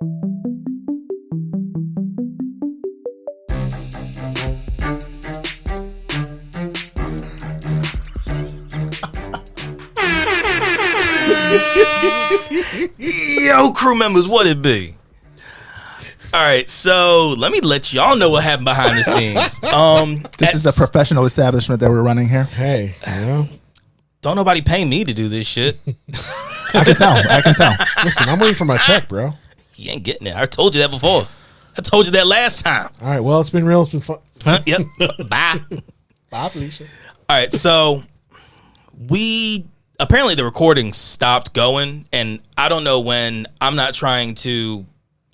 Yo, crew members, what it be? All right, so let me let y'all know what happened behind the scenes. This is a professional establishment that we're running here. Hey, you know, don't nobody pay me to do this shit. I can tell. Listen, I'm waiting for my check, bro. He ain't getting it. I told you that before. I told you that last time. All right, well, it's been real. It's been fun. Yep. Bye. Bye, Felicia. All right, so apparently the recording stopped going, and I don't know when. I'm not trying to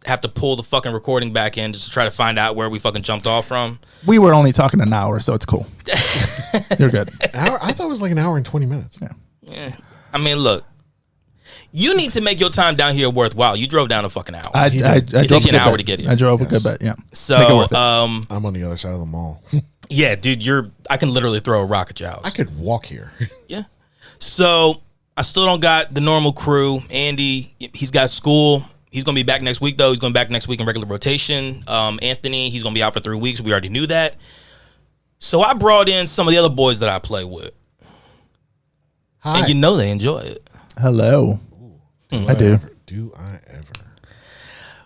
have to pull the fucking recording back in just to try to find out where we fucking jumped off from. We were only talking an hour, so it's cool. You're good. Hour? I thought it was like an hour and 20 minutes. Yeah. I mean, look, you need to make your time down here worthwhile. You drove down a fucking hour. It took you an hour to get here. I drove a good bit, yeah. So, I'm on the other side of the mall. yeah, dude, I can literally throw a rock at your house. I could walk here. Yeah. So I still don't got the normal crew. Andy, he's got school. He's going to be back next week, though. He's going back next week in regular rotation. Anthony, he's going to be out for 3 weeks. We already knew that. So I brought in some of the other boys that I play with. Hi. And you know they enjoy it. Hello. I do. Do I ever?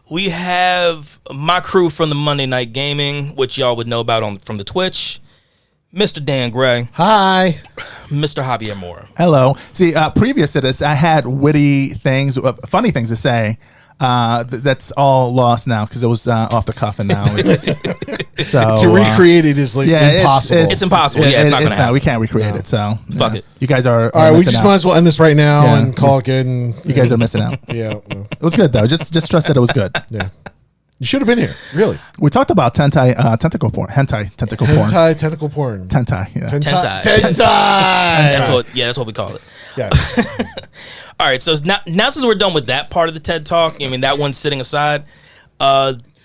We have my crew from the Monday Night Gaming, which y'all would know about from the Twitch. Mr. Dan Gray. Hi. Mr. Javier Moore. Hello. See, previous to this, I had witty things, funny things to say. That's all lost now because it was off the cuff, and now it's so to recreate it is like impossible. It's impossible. Yeah, it's not gonna happen. We can't recreate it. So fuck it. You guys are all right. We just out. might as well end this right now and call it good. And you guys are missing out. Yeah, it was good though. Just trust that it was good. Yeah. You should have been here, really. We talked about tentacle porn. Hentai, tentacle porn. Hentai, tentacle porn. Tentai, yeah. Tentai. That's what we call it. Yeah. All right, so now since we're done with that part of the TED Talk, I mean, that one's sitting aside,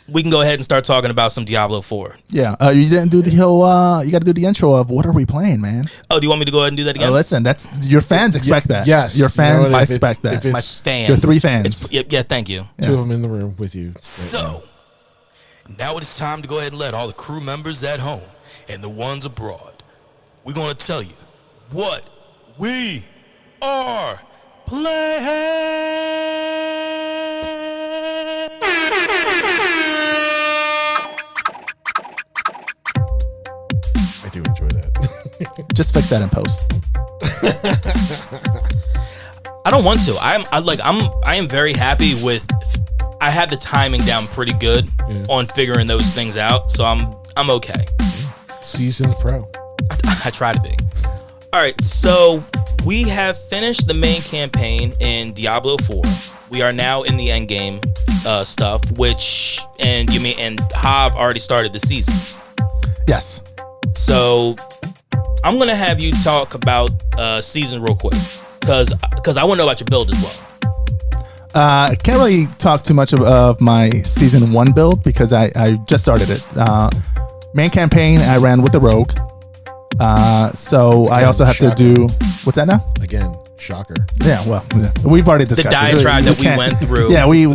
we can go ahead and start talking about some Diablo 4. Yeah. You didn't do the whole, you got to do the intro of what are we playing, man? Oh, do you want me to go ahead and do that again? Listen, that's your fans expect that. Yes. Your fans expect that. My fans. Your 3 fans. Yeah, thank you. Two of them in the room with you. So, now it is time to go ahead and let all the crew members at home and the ones abroad, we're going to tell you what we are playing. I do enjoy that. Just fix that in post. I don't want to. I am very happy with. I had the timing down pretty good on figuring those things out, so I'm okay. Seasoned pro. I try to be. All right, so we have finished the main campaign in Diablo 4. We are now in the end game stuff, and Hav already started the season. Yes. So I'm gonna have you talk about season real quick, because I want to know about your build as well. I can't really talk too much of my season 1 build because I just started it. Main campaign, I ran with the rogue. So I also have to do what's that now? Again, shocker. Yeah, well, we've already discussed the diatribe that we went through. Yeah, we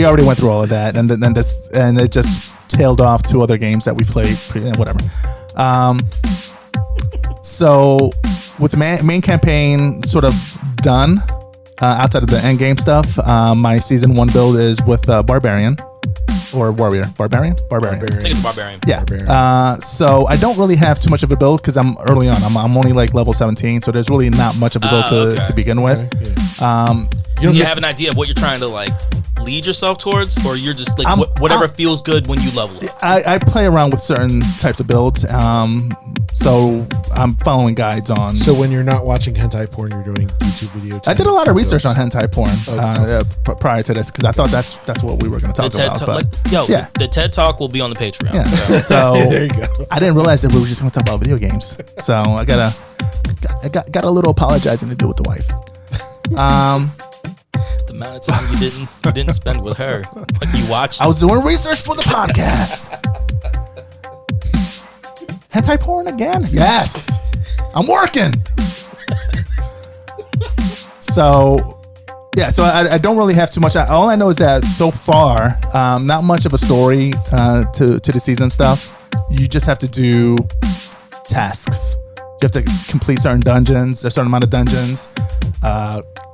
already went through all of that, and it just tailed off to other games that we played, whatever. So with the main campaign sort of done, outside of the end game stuff, my season 1 build is with Barbarian. Or Warrior. Barbarian? I think it's Barbarian. Yeah. Barbarian. So I don't really have too much of a build because I'm early on. I'm only like level 17, so there's really not much of a build to begin with. Okay, yeah. Do you have an idea of what you're trying to lead yourself towards, or you're just whatever feels good when you level it? I play around with certain types of builds. So I'm following guides on. So when you're not watching hentai porn, you're doing YouTube videos. I did a lot of research on hentai porn prior to this because I thought that's what we were going to talk about. The TED Talk will be on the Patreon. Yeah. So there you go. I didn't realize that we were just going to talk about video games. So I got a little apologizing to do with the wife. The amount of time you didn't spend with her, but you watched. I was doing research for the podcast. Hentai porn again? Yes. I'm working. So Yeah, so I don't really have too much. All I know is that so far, not much of a story to the season stuff. You just have to do tasks. You have to complete certain dungeons, a certain amount of dungeons,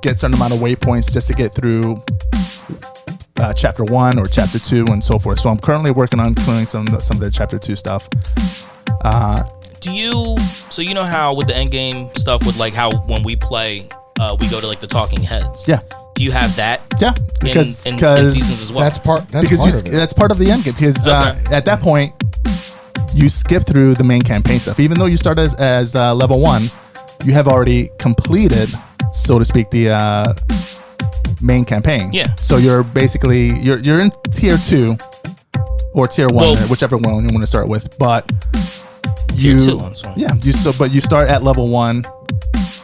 get a certain amount of waypoints just to get through chapter 1 or chapter 2 and so forth. So I'm currently working on clearing some of the chapter 2 stuff. So you know how with the end game stuff with like how when we play, we go to like the talking heads. Yeah. Do you have that? Yeah, because in seasons as well. That's part of it. That's part of the end game. Because Okay. at that point, you skip through the main campaign stuff. Even though you start as level 1, you have already completed, so to speak, the main campaign. Yeah. So you're basically you're in tier 2 or tier 1, Well, whichever one you want to start with. But Tier 2, I'm sorry. yeah, but you start at level 1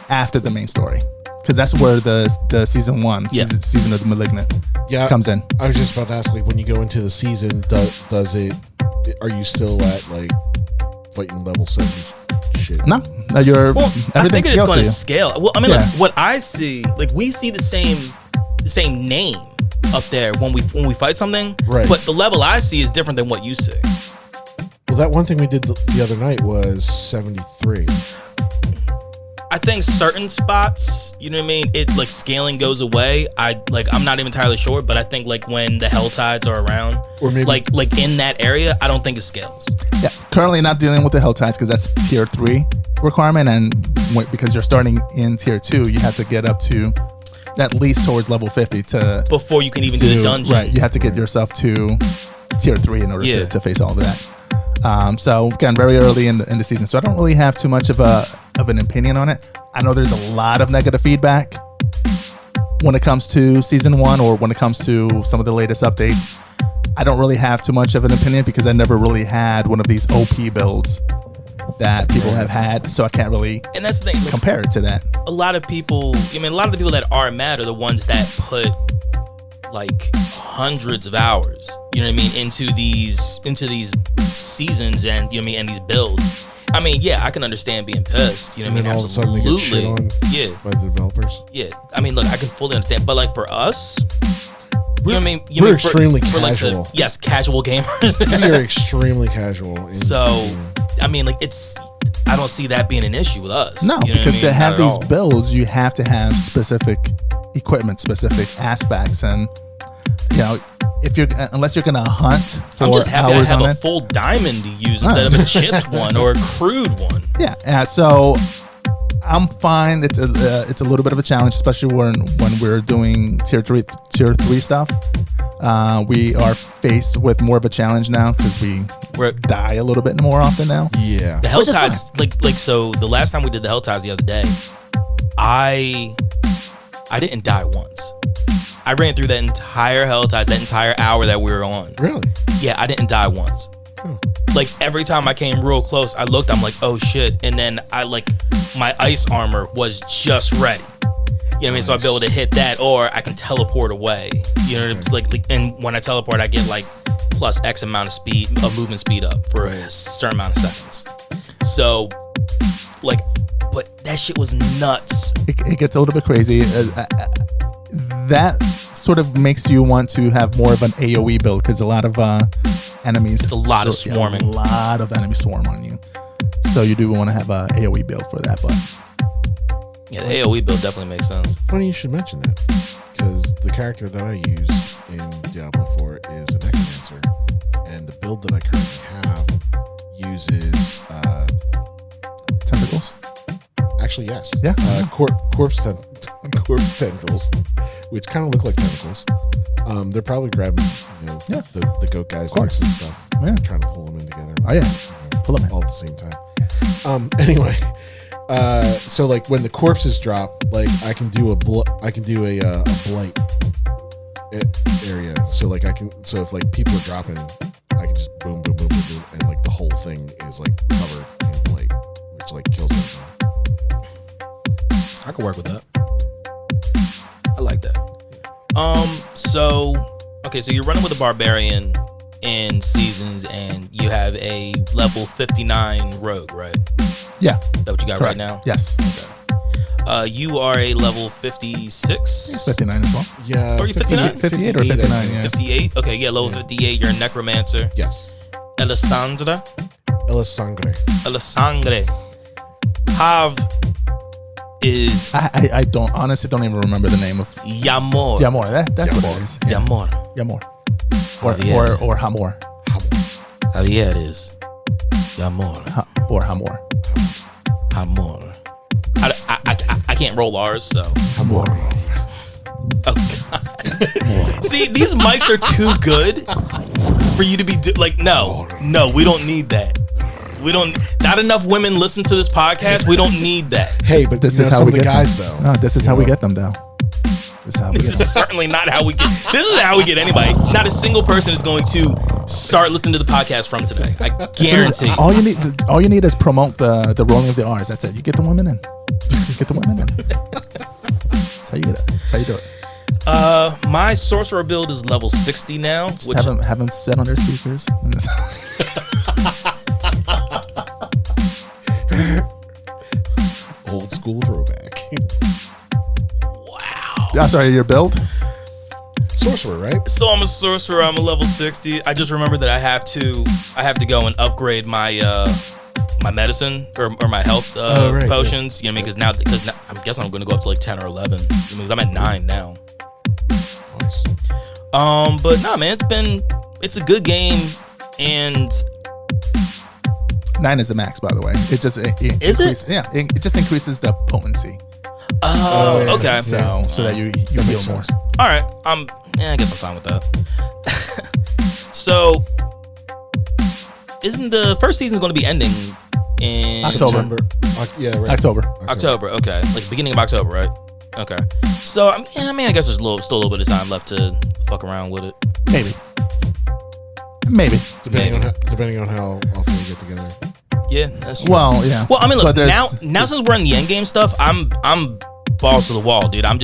after the main story. Because that's where the season 1, season of the Malignant, comes in. I was just about to ask, like, when you go into the season, does it? Are you still at like fighting level 7 shit? No, you're. Well, I think everything it's scales going to to you. scale. Well, I mean, Yeah. like what I see, like we see the same name up there when we fight something, Right. But the level I see is different than what you see. Well, that one thing we did the other night was 73. I think certain spots, you know what I mean, it like scaling goes away. I'm not even entirely sure, but I think like when the hell tides are around, Or maybe- like in that area, I don't think it scales. Yeah, currently not dealing with the hell ties because that's tier 3 requirement, and because you're starting in tier 2, you have to get up to at least towards level 50 to Before you can even do the dungeon. Right, you have to get yourself to tier 3 in order Yeah. to face all of that. So again, very early in the season, so I don't really have too much of an opinion on it. I know there's a lot of negative feedback when it comes to season 1 or when it comes to some of the latest updates. I don't really have too much of an opinion because I never really had one of these OP builds that people have had, so I can't really And that's the thing. Like, compare it to that. a lot of people, I mean, a lot of the people that are mad are the ones that put like hundreds of hours, you know what I mean, into these seasons and you know what I mean, and these builds. I mean, yeah, I can understand being pissed, you know what I And mean, then all of a sudden they get shit on yeah, by the developers. yeah. I mean, look, I can fully understand, but like for us, you know what I mean? We're extremely like casual. yes, casual gamers. We are extremely casual. So, I mean, like I don't see that being an issue with us. No, you know what I because mean? to have Not at these all. builds, you have to have specific equipment, specific aspects, and you know, unless you're gonna hunt for I'm just happy I hours have on a it. full diamond to use instead of a chipped one or a crude one. Yeah, so I'm fine. It's a little bit of a challenge, especially when we're doing tier 3 stuff. We are faced with more of a challenge now because we die a little bit more often now. Yeah. The Which is Helltides, like so the last time we did the Helltides the other day, I didn't die once. I ran through that entire Helltides, that entire hour that we were on. Really? Yeah, I didn't die once. Like every time I came real close, I looked, I'm like, oh shit. And then my ice armor was just ready. You know what I mean? So I'll be able to hit that, or I can teleport away. You know, it's like, and when I teleport, I get like plus X amount of movement speed up for a certain amount of seconds. So, like, but that shit was nuts. It gets a little bit crazy. That sort of makes you want to have more of an AoE build because a lot of enemies. It's a lot of swarming. A lot of enemies swarm on you. So you do want to have a AoE build for that, but Yeah, the AoE build definitely makes sense. Funny you should mention that, because the character that I use in Diablo 4 is a necromancer, and the build that I currently have uses tentacles. actually yes, Yeah. corpse tendrils, which kind of look like tentacles. They're probably grabbing Yeah. the goat guys and course. stuff, Yeah. trying to pull them in together. Oh yeah, pull them in. all at the same time. Anyway, so like when the corpses drop, like I can do a blight area. So like so if like people are dropping, I can just boom, boom, boom, boom, boom, and like the whole thing is like covered in blight, which like kills everything. I could work with that. I like that. So you're running with a barbarian in seasons, and you have a level 59 rogue, right? Yeah. Is that what you got Correct. right now? Yes. Okay. You are a level 56. 59 as well. Yeah. Or you 59? 58 or 59, yeah. 58. Okay, yeah, level 58. You're a necromancer. Yes. Alessandra. Elisangre. Hav is I honestly don't even remember the name of Yamor. Yamor. That's what it is. Yeah. Yamor. Yamor. Javier. Or Hamor. Javier is Yamor. Or Hamor. Hamor. I can't roll R's, so. Hamor. Oh, God. See, these mics are too good for you to be no, we don't need that. We don't. Not enough women listen to this podcast. We don't need that. Hey, but This you is know, how some we of the get guys them. though. No, this is how we get them down. This is how we This get is them. certainly not how we get. This is how we get anybody. Not a single person is going to start listening to the podcast from today. I guarantee. All you need is promote the rolling of the R's. That's it. You get the women in. Get the women in. That's how you get it. That's how you do it. My sorcerer build is level 60 now. Just have them set on their speakers. Old school throwback. Wow. I'm sorry, your build? Sorcerer, right? So I'm a sorcerer. I'm a level 60. I just remember that I have to go and upgrade my my medicine or my health right, potions. You know what I mean? Because now I'm guessing I'm going to go up to like 10 or 11. Because I'm at 9 now. Nice. But no, man, it's a good game, and 9 is the max, by the way. It just Is it? Yeah, it just increases the potency. Oh, yeah. okay. So that you heal more. sense. All right. I guess I'm fine with that. So, isn't the first season going to be ending in October. September. Yeah, right. October. Okay, like beginning of October, right? Okay. So, I mean, I guess there's still a little bit of time left to fuck around with it. Maybe. Depending on how often we get together. Yeah, that's true. Well, yeah. Well, I mean, look, But now since we're in the end game stuff, I'm balls to the wall, dude. I'm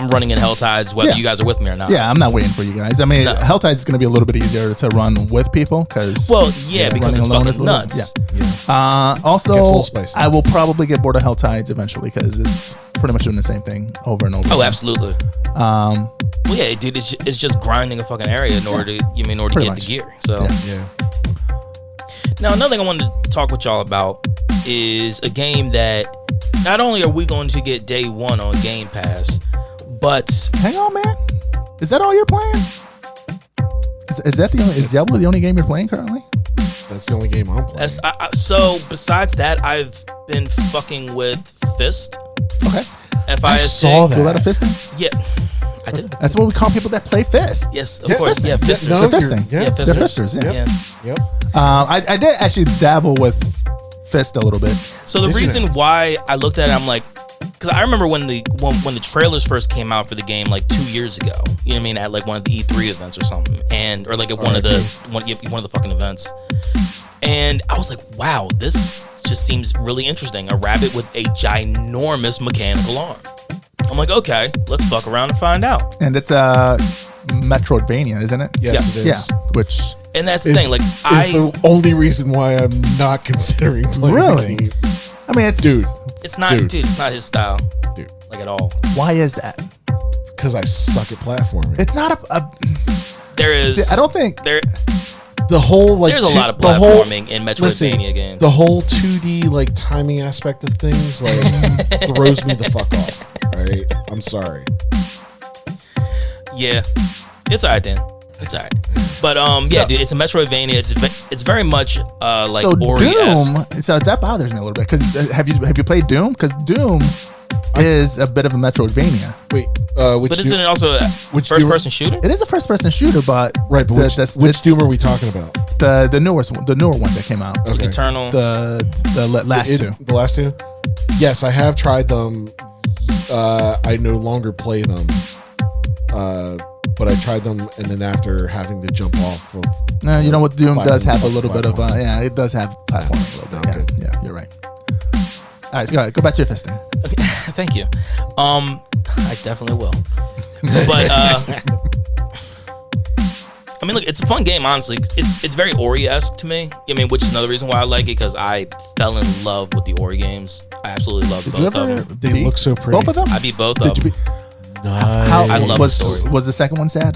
running in Helltides whether Yeah. you guys are with me or not. Yeah, I'm not waiting for you guys. I mean, No. Helltides is going to be a little bit easier to run with people because. Well, yeah, because running it's alone is fucking a little- nuts. Yeah. Also, Gets a little spicy. I will probably get bored of Helltides eventually because it's pretty much doing the same thing over and over. Oh, again. absolutely. Well, yeah, dude, it's just grinding a fucking area in order to Pretty get much. the gear. So Yeah. now another thing I wanted to talk with y'all about is a game that not only are we going to get day one on Game Pass, but Hang on, man. Is that all you're playing? Is Diablo the only game you're playing currently? That's the only game I'm playing. so besides that, I've been fucking with Fist. Okay. I saw that. Do a lot of fisting? Yeah, I did. That's what we call people that play fist. Yes, of Yeah, course. fisting. Yeah, Yeah, Fisters. no, They're you're- fisting. Yeah. Yeah, They're Fisters. fisters, yeah. Yeah. Yep. I did actually dabble with fist a little bit. So the Did you? reason why I looked at it, I'm like, because I remember when the trailers first came out for the game like 2 years ago. You know what I mean? At like one of the E3 events or something, or like at one of the fucking events. And I was like, wow, this just seems really interesting. A rabbit with a ginormous mechanical arm. I'm like, okay, let's fuck around and find out. And it's Metroidvania, isn't it? Yes, it is. Yeah. Which And that's the Is- thing, like is the only reason why I'm not considering playing Really? the game. I mean, it's Dude, it's not, Dude. dude, it's not his style, dude, like at all. Why is that? because I suck at platforming. It's not a There is, see, I don't think there. The whole like There's a lot of the whole- platforming in Metroidvania listen, games. The whole 2D like timing aspect of things like throws me the fuck off. All right, I'm sorry. Yeah, it's alright then. It's alright. But yeah, dude, it's a Metroidvania. It's very much like so Ori-esque. Doom. So that bothers me a little bit because have you played Doom? Because Doom is a bit of a Metroidvania. Wait, which But isn't it also a which first-person shooter? It is a first-person shooter, but right? But which Doom are we talking about? the newer ones that came out. Okay. Eternal. The last two. The last two? Yes, I have tried them. I no longer play them. But I tried them, and then after having to jump off of. No, you know what? Doom does have a platform. little bit of it does have platforming a little bit. Okay. Yeah, you're right. All right, so go back to your fisting. Thank you. I definitely will. But I mean, look, it's a fun game, honestly. It's very Ori-esque to me. I mean, which is another reason why I like it, because I fell in love with the Ori games. I absolutely love both of them. They look so pretty. Both of them? I beat both of them. Nice. I love the story. Was the second one sad?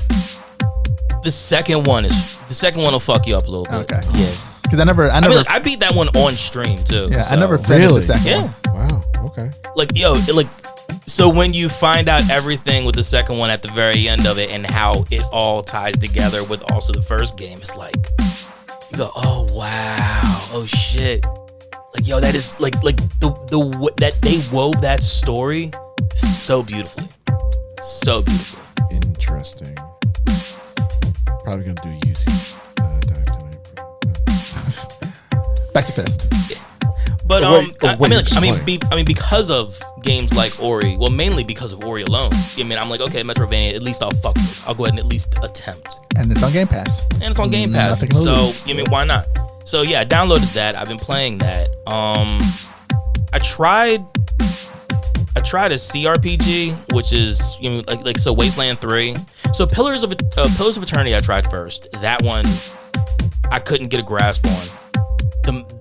The second one will fuck you up a little bit. Okay. Yeah. Because I mean, look, I beat that one on stream too. Yeah, so. I never finished Really? the second Yeah. one. Wow. Okay. Like, so when you find out everything with the second one at the very end of it and how it all ties together with also the first game, it's like you go, oh wow, oh shit, like that is like that they wove that story so beautifully. Interesting. Probably gonna do a YouTube dive tonight. Back to Fist. But wait, I mean, because of games like Ori, well, mainly because of Ori alone. I mean, I'm like, okay, Metroidvania, at least I'll fuck with it. I'll go ahead and at least attempt. And it's on Game Pass. And it's on Game Pass, Nothing to so lose. I mean, why not? So yeah, I downloaded that. I've been playing that. I tried a CRPG, which is like so Wasteland 3. So Pillars of Eternity I tried first. That one I couldn't get a grasp on.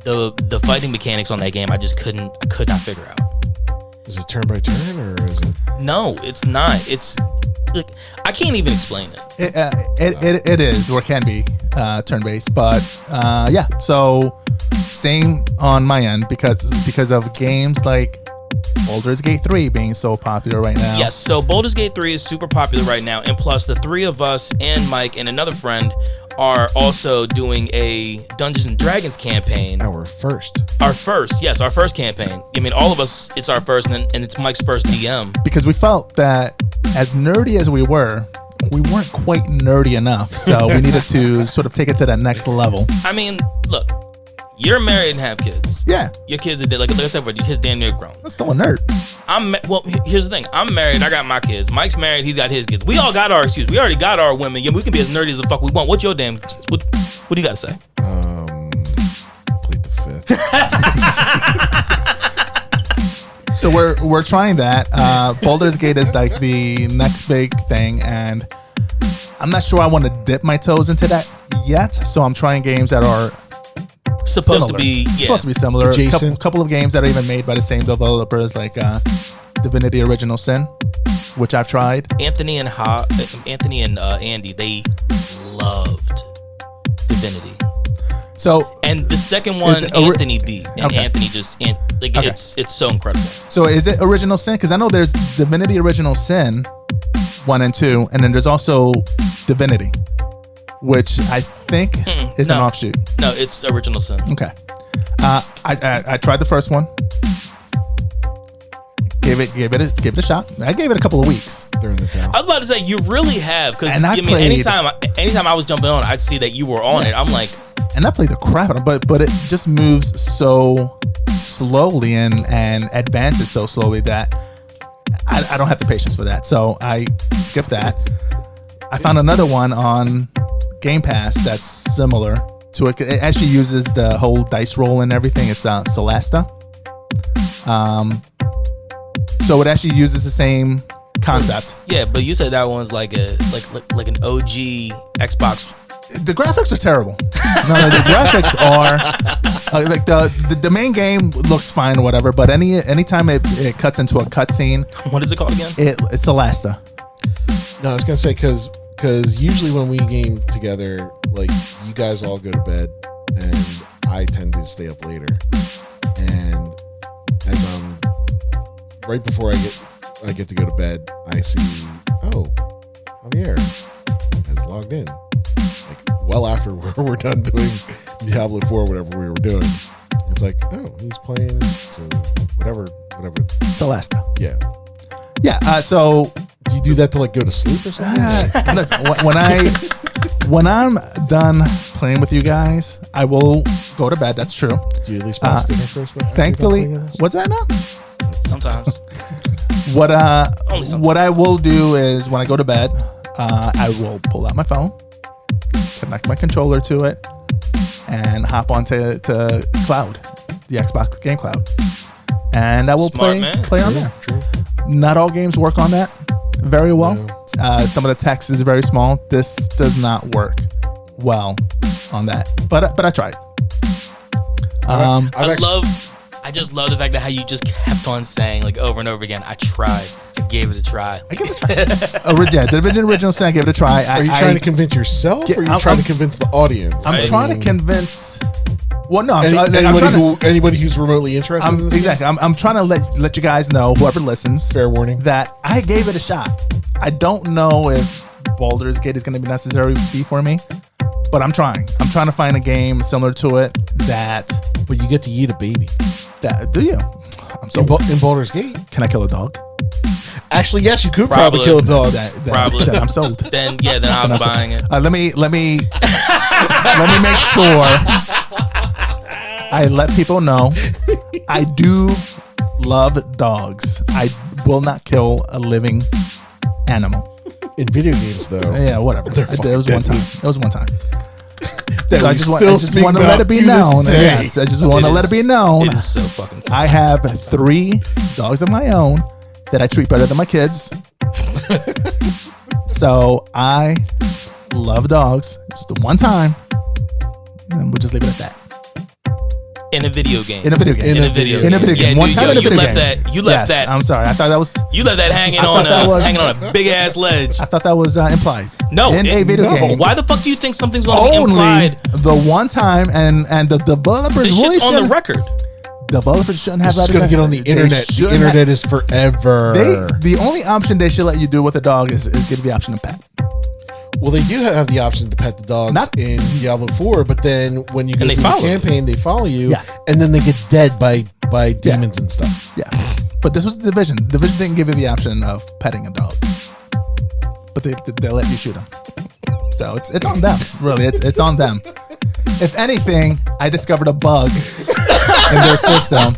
The fighting mechanics on that game I could not figure out. Is it turn by turn or is it? No, it's not. It's like I can't even explain it. It is or can be turn based, but yeah. So same on my end because of games like Baldur's Gate 3 being so popular right now. Yes, so Baldur's Gate 3 is super popular right now, and plus the three of us and Mike and another friend are also doing a Dungeons and Dragons campaign. Our first campaign. I mean, all of us, it's our first, and it's Mike's first DM. Because we felt that as nerdy as we weren't quite nerdy enough, so we needed to sort of take it to that next level. I mean, look, you're married and have kids. Yeah. Your kids are like I said, your kids damn near grown. That's still a nerd. Here's the thing. I'm married. I got my kids. Mike's married. He's got his kids. We all got our excuse. We already got our women. Yeah, we can be as nerdy as the fuck we want. What's your damn? What do you got to say? Plead the fifth. So we're trying that. Baldur's Gate is like the next big thing, and I'm not sure I want to dip my toes into that yet. So I'm trying games that are supposed to be similar. Adjacent. Couple of games that are even made by the same developers, like Divinity: Original Sin, which I've tried. Anthony and Andy, they loved Divinity. So and the second one, Anthony beat, and okay. Anthony it's so incredible. So is it Original Sin? Because I know there's Divinity: Original Sin 1 and 2, and then there's also Divinity, which I think is an offshoot. No, it's Original Sin. Okay. I tried the first one. Gave it a shot. I gave it a couple of weeks. They're in the town. I was about to say you really have, because And I played- anytime I was jumping on, I'd see that you were on it. I'm like, And I played the crap out of it, but it just moves so slowly and advances so slowly that I don't have the patience for that. So I skipped that. I found another one on Game Pass that's similar to it. It actually uses the whole dice roll and everything. It's Celesta. So it actually uses the same concept. yeah, but you said that one's like an OG Xbox. The graphics are terrible. No, the graphics are like the main game looks fine or whatever, but anytime it cuts into a cutscene, What is it called again? it's Celesta. No, I was gonna say because usually when we game together, like you guys all go to bed, and I tend to stay up later. And as right before I get to go to bed, I see Javier has logged in. Like well after we're done doing Diablo 4, whatever we were doing. It's like, he's playing whatever. Celesta. Yeah. Yeah. So Do you do that to like go to sleep or something? listen, when I'm done playing with you guys, I will go to bed. That's true. Do you at least pass dinner first? Thankfully, what's that now? Sometimes. What Only sometimes. what I will do is when I go to bed, I will pull out my phone, connect my controller to it, and hop onto Cloud, the Xbox Game Cloud, and I will Smart man. play on there. True. Not all games work on that very well. Some of the text is very small. This does not work well on that, but I tried. I just love the fact that how you just kept on saying like over and over again, I tried. I gave it a try. I gave it a try. The original saying, I gave it a try. Are you trying to convince yourself, or are you trying to convince the audience? I'm trying to convince. Well, no, anybody who's remotely interested in this exactly. I'm trying to let you guys know, whoever listens, fair warning, that I gave it a shot. I don't know if Baldur's Gate is going to be necessary for me, but I'm trying. I'm trying to find a game similar to it that. But you get to eat a baby. Do you? I'm so in Baldur's Gate. Can I kill a dog? Actually, yes, you could probably kill a dog. Probably. Then I'm sold. then I'm buying it. Let me make sure I let people know I do love dogs. I will not kill a living animal. In video games, though. Yeah, whatever. It was one time. It was one time. So I just want to let it be known. Yes, I just want to let it be known. It is so fucking cool. I have 3 dogs of my own that I treat better than my kids. So I love dogs. Just the one time, and we'll just leave it at that. In a video game. In a video game. Yeah, One time in a video game. You left that. I'm sorry. I thought that was. You left that hanging on a big ass ledge. I thought that was implied. No, in a video game. Why the fuck do you think something's going to be implied? The one time, and the developers this really shit's on the record. Developers shouldn't have that. It's going to get on the internet. The internet is forever. The only option they should let you do with a dog is give the option to pet. Well, they do have the option to pet the dogs in Diablo 4, but then when you go through the campaign, they follow you, and then they get dead by demons and stuff. Yeah, but this was the Division. The Division didn't give you the option of petting a dog, but they let you shoot them. So it's on them, really. It's on them. If anything, I discovered a bug in their system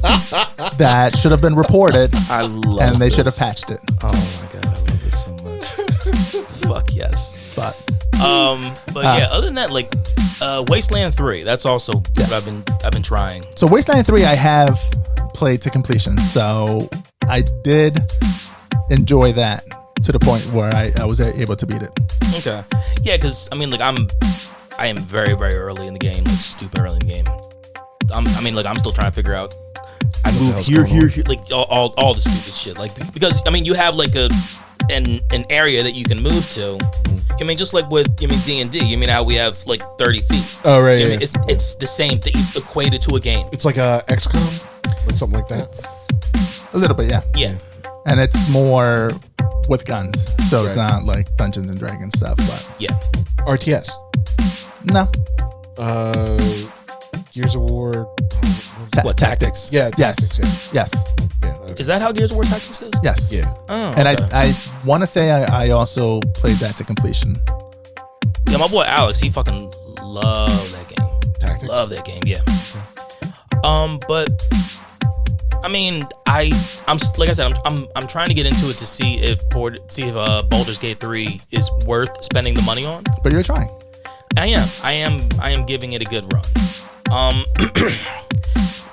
that should have been reported, and they should have patched it. Oh my god, I love this so much. Fuck yes. But yeah, other than that, like Wasteland 3, that's also what I've been trying. So Wasteland 3 I have played to completion. So I did enjoy that to the point where I was able to beat it. Okay. Yeah, because I mean, like I am very, very early in the game, like stupid early in the game. I'm still trying to figure out. I move here, like all the stupid shit. Like because I mean, you have like an area that you can move to. I mean, just like with D&D. You mean how we have like 30 feet? Oh right. I mean, it's the same thing equated to a game. It's like a XCOM, like something like that. It's a little bit, yeah. Yeah. And it's more with guns, so it's not like Dungeons and Dragons stuff. But yeah. RTS. No. Gears of War. What Tactics? Yeah. Yes. Tactics, yeah. Yes. Yeah. Okay. Is that how Gears of War Tactics is? Yes. Yeah. Oh, And okay. I want to say I also played that to completion. Yeah, my boy Alex, he fucking loved that game. Tactics. Love that game, yeah. But I mean, I'm like I said, I'm trying to get into it to see if Baldur's Gate 3 is worth spending the money on. But you're trying. I am giving it a good run.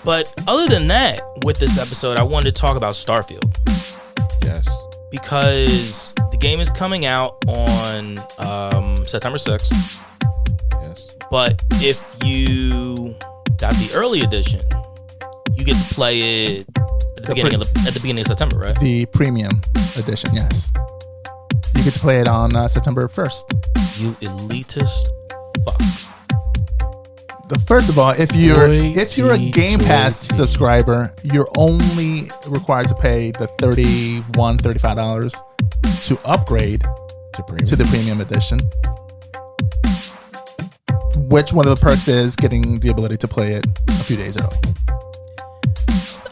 But other than that, with this episode, I wanted to talk about Starfield. Yes. Because the game is coming out on September 6th. Yes. But if you got the early edition, you get to play it at the beginning of September, right? The premium edition, yes. You get to play it on September 1st. You elitist fuck. First of all, if you're a Game Pass subscriber, you're only required to pay the $35 to upgrade to the premium edition. Which one of the perks is getting the ability to play it a few days early.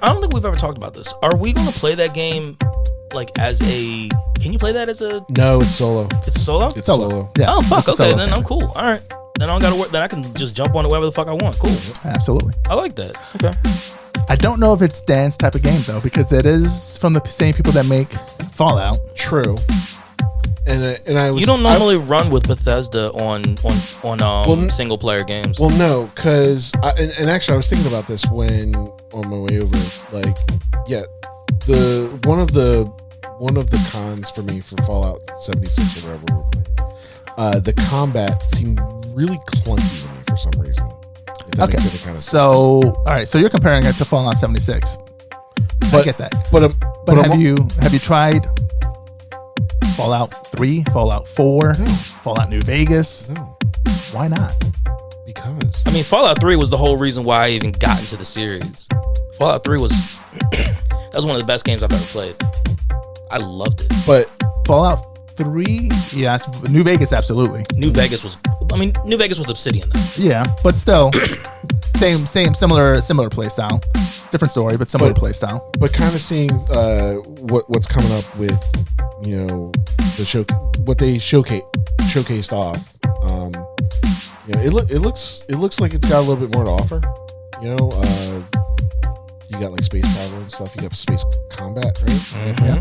I don't think we've ever talked about this. Are we going to play that game like as a? Can you play that as a? No, it's solo. It's solo. It's solo. Yeah. Oh fuck. Okay, then game. I'm cool. All right. Then I don't gotta work. Then I can just jump on it wherever the fuck I want. Cool. Absolutely. I like that. Okay. I don't know if it's Dan's type of game though, because it is from the same people that make Fallout. True. And I was. You don't normally run with Bethesda on single player games. Well, no, because and actually I was thinking about this when on my way over. Like, yeah, one of the cons for me for Fallout 76 or whatever we're playing, the combat seemed really clunky to me for some reason. If that Okay. makes any kind of So, all right. So you're comparing it to Fallout 76. I get that. But Have you tried Fallout 3, Fallout 4, Fallout New Vegas? No, Why not? because I mean, Fallout 3 was the whole reason why I even got into the series. Fallout 3 was that was one of the best games I've ever played. I loved it. but Fallout 3, yes. New Vegas, absolutely. New Vegas was Obsidian though. Yeah, but still, same, similar play style. Different story, but similar play style. But kind of seeing what's coming up with, the show, what they showcased off. It looks like it's got a little bit more to offer. You got like space travel and stuff. You got space combat, right? Mm-hmm. Yeah.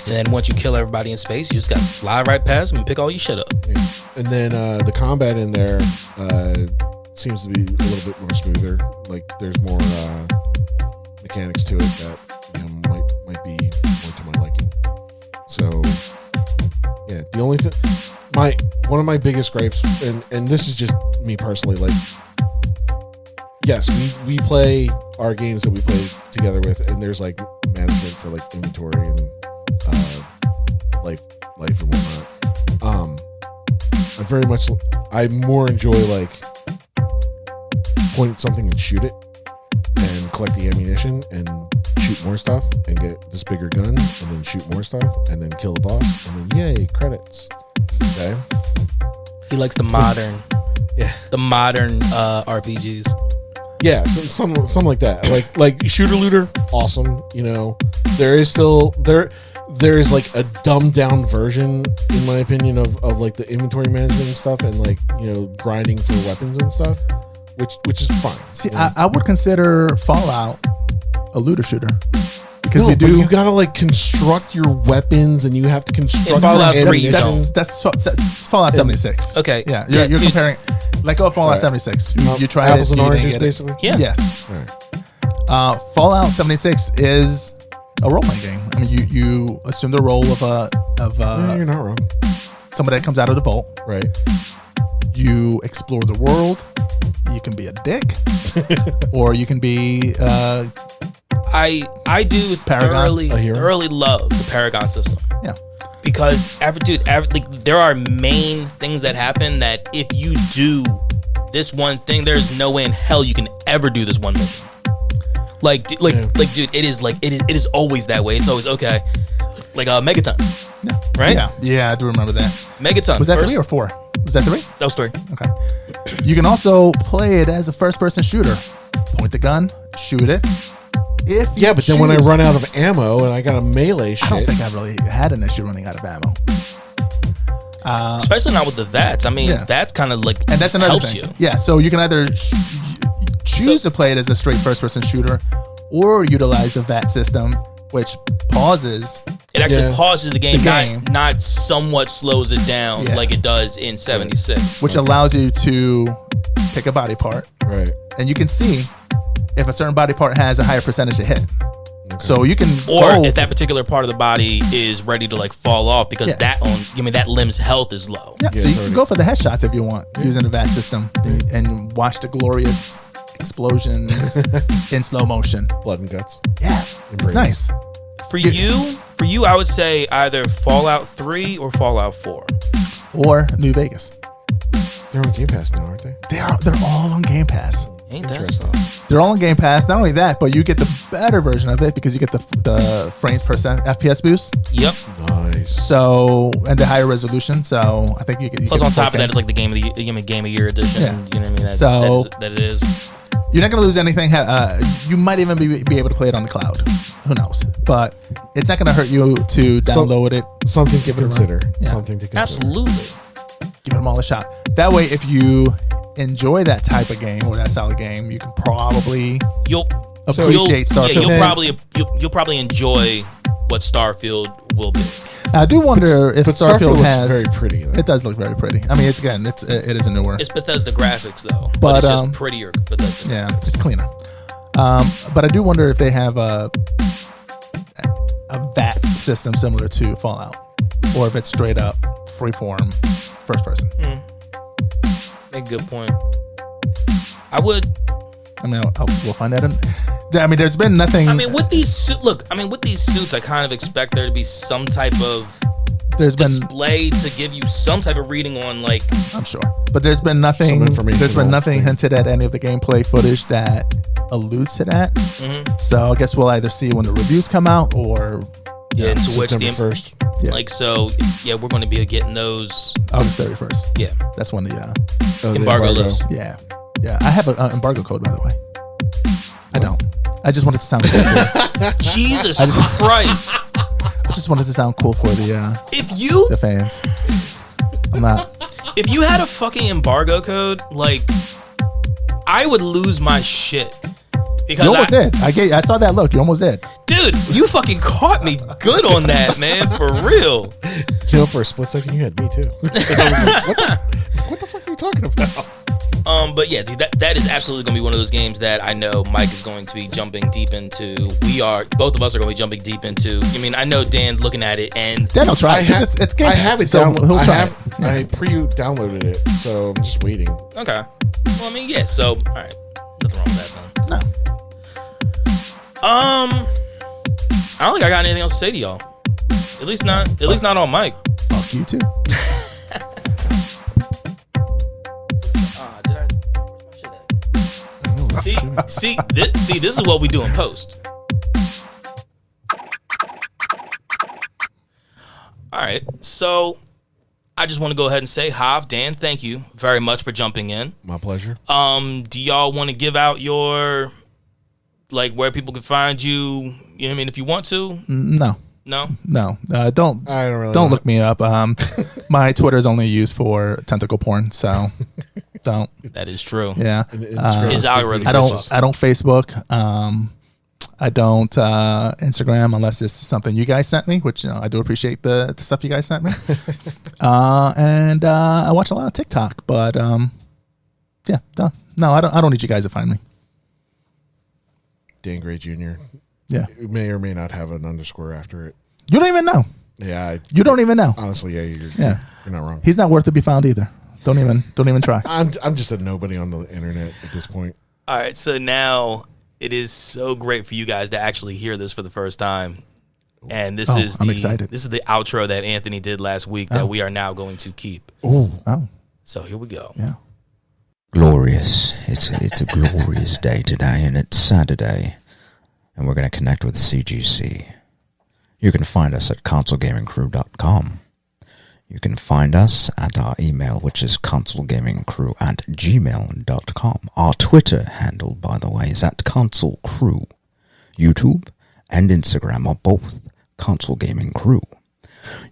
And then once you kill everybody in space, you just gotta fly right past them and pick all your shit up. Yeah. And then the combat in there seems to be a little bit more smoother. Like there's more mechanics to it that might be more to my liking. So yeah, the only thing, one of my biggest gripes, and this is just me personally, like, yes, we play our games that we play together with, and there's like management for like inventory and life and whatnot. I more enjoy like point something and shoot it and collect the ammunition and shoot more stuff and get this bigger gun and then shoot more stuff and then kill the boss and then yay, credits. Okay. He likes the modern RPGs. Yeah, something like that. Like shooter looter, awesome. There is like a dumbed down version, in my opinion, of like the inventory management and stuff, and like grinding for weapons and stuff, which is fine. See, I would consider Fallout a looter shooter because but you gotta like construct your weapons and you have to construct Fallout your 3, ammunition. that's Fallout 76. Okay. Yeah, you're dude, comparing. Like Fallout Right. 76. You tried apples it, and you didn't oranges, get it. basically. Yeah. Yes. All right. Fallout 76 is a role playing game. I mean, you assume the role of No, you're not wrong. somebody that comes out of the vault. Right. You explore the world. You can be a dick, or you can be. I do Paragon, a hero. thoroughly love the Paragon system. Yeah. Because there are main things that happen that if you do this one thing, there's no way in hell you can ever do this one mission. Dude, it is always that way. It's always okay. Like Megaton, Yeah. right? Yeah, I do remember that. Megaton. Was that first, 3 or 4? Was that 3? That was 3. Okay. You can also play it as a first-person shooter. Point the gun, shoot it. But then when I run out of ammo and I got a melee shit, I don't think I really had an issue running out of ammo. Especially not with the VATS. I mean, Yeah. that's kind of like And that's another helps thing. you. Yeah, so you can either choose to play it as a straight first-person shooter, or utilize the VAT system, which pauses. It actually Yeah. pauses the game, The game. not somewhat slows it down Yeah. like it does in 76. Which allows you to pick a body part, right? and you can see if a certain body part has a higher percentage to hit. So you can Or go, if that particular part of the body is ready to like fall off because Yeah. that limb's health is low. yeah, Yeah, so you it's can go for the headshots if you want using the VAT system and watch the glorious explosions in slow motion. Blood and guts. Yeah, it's Embrace. nice. For you, I would say either Fallout 3 or Fallout 4. Or New Vegas. They're on Game Pass now, aren't they? They're all on Game Pass. Ain't that Interesting. stuff? They're all on Game Pass. Not only that, but you get the better version of it because you get the frames per FPS boost. Yep. Nice. So, and the higher resolution. So I think you get. Plus, get on top 4K. of that, it's like the game of year edition. Yeah. You know what I mean? That it is. You're not going to lose anything. You might even be able to play it on the cloud. Who knows? But it's not going to hurt you to download it. Something to consider. Yeah. Something to consider. Absolutely. Give them all a shot. That way, if you enjoy that type of game or that style of game, you can probably You'll appreciate Starfield. You'll probably enjoy what Starfield will be. I do wonder if But Starfield looks has. very pretty. Though. It does look very pretty. I mean, it is a newer. It's Bethesda graphics though, But, but it's just prettier Bethesda. Yeah, it's cleaner. But I do wonder if they have a VAT system similar to Fallout, or if it's straight up freeform first person. Make a good point. I would. I mean, we'll find out. I mean, there's been nothing. I mean, with these suits, I kind of expect there to be some type of display to give you some type of reading on, like. I'm sure, but there's been nothing. There's been nothing hinted at any of the gameplay footage that alludes to that. Mm-hmm. So I guess we'll either see when the reviews come out or. Yeah, to which September 1st. Yeah. Like, so, yeah, we're going to be getting those. August 31st. Yeah. That's when the embargo lifts. Yeah. Yeah. I have an embargo code, by the way. I don't. I just wanted to sound cool. Jesus Christ. I just wanted to sound cool for the fans. I'm not. If you had a fucking embargo code, like, I would lose my shit. Because you almost did. I saw that look. You almost did. Dude, you fucking caught me good on that, man. For real. You know, for a split second, you had me too. What the fuck are you talking about? But yeah, dude, that is absolutely going to be one of those games that I know Mike is going to be jumping deep into. Both of us are going to be jumping deep into. I mean, I know Dan's looking at it, and Dan will try it. It's Game Pass. I have it downloaded. I pre-downloaded it, so I'm just waiting. Okay. Well, I mean, yeah. So, all right, nothing wrong with that, then. No. I don't think I got anything else to say to y'all. At least not on Mike. Fuck you too. See, this is what we do in post. All right, so I just want to go ahead and say, Hav, Dan, thank you very much for jumping in. My pleasure. Do y'all want to give out your, like, where people can find you? You know what I mean? If you want to. No. Don't look me up. My Twitter is only used for tentacle porn, so don't. That is true. Yeah. His algorithm. I don't Facebook. I don't Instagram unless it's something you guys sent me, which I do appreciate the stuff you guys sent me. And I watch a lot of TikTok, but yeah, no, I don't need you guys to find me. Dan Gray Jr. Yeah, it may or may not have an underscore after it. You don't even know. Yeah, you don't even know. Honestly, you're not wrong. He's not worth to be found either. Don't even try. I'm just a nobody on the internet at this point. All right, so now it is so great for you guys to actually hear this for the first time, and I'm excited. This is the outro that Anthony did last week that we are now going to keep. Oh, so here we go. Yeah. Glorious. It's a glorious day today, and it's Saturday. And we're going to connect with CGC. You can find us at consolegamingcrew.com. You can find us at our email, which is consolegamingcrew@gmail.com. Our Twitter handle, by the way, is at consolecrew. YouTube and Instagram are both Console Gaming Crew.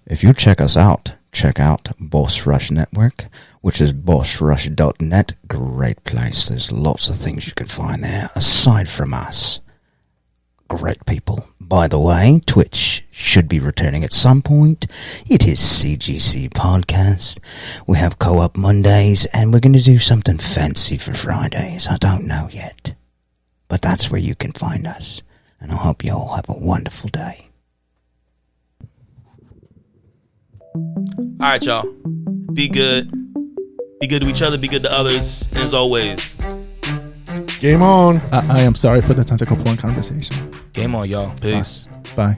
If you check us out, check out Boss Rush Network, which is bossrush.net. Great place. There's lots of things you can find there, aside from us. Great people. By the way, Twitch should be returning at some point. It is CGC Podcast. We have Co-op Mondays, and we're going to do something fancy for Fridays. I don't know yet. But that's where you can find us. And I hope you all have a wonderful day. All right, y'all. Be good. Be good to each other. Be good to others. And as always, game on. I am sorry for the tentacle porn conversation. Game on, y'all. Peace. Bye.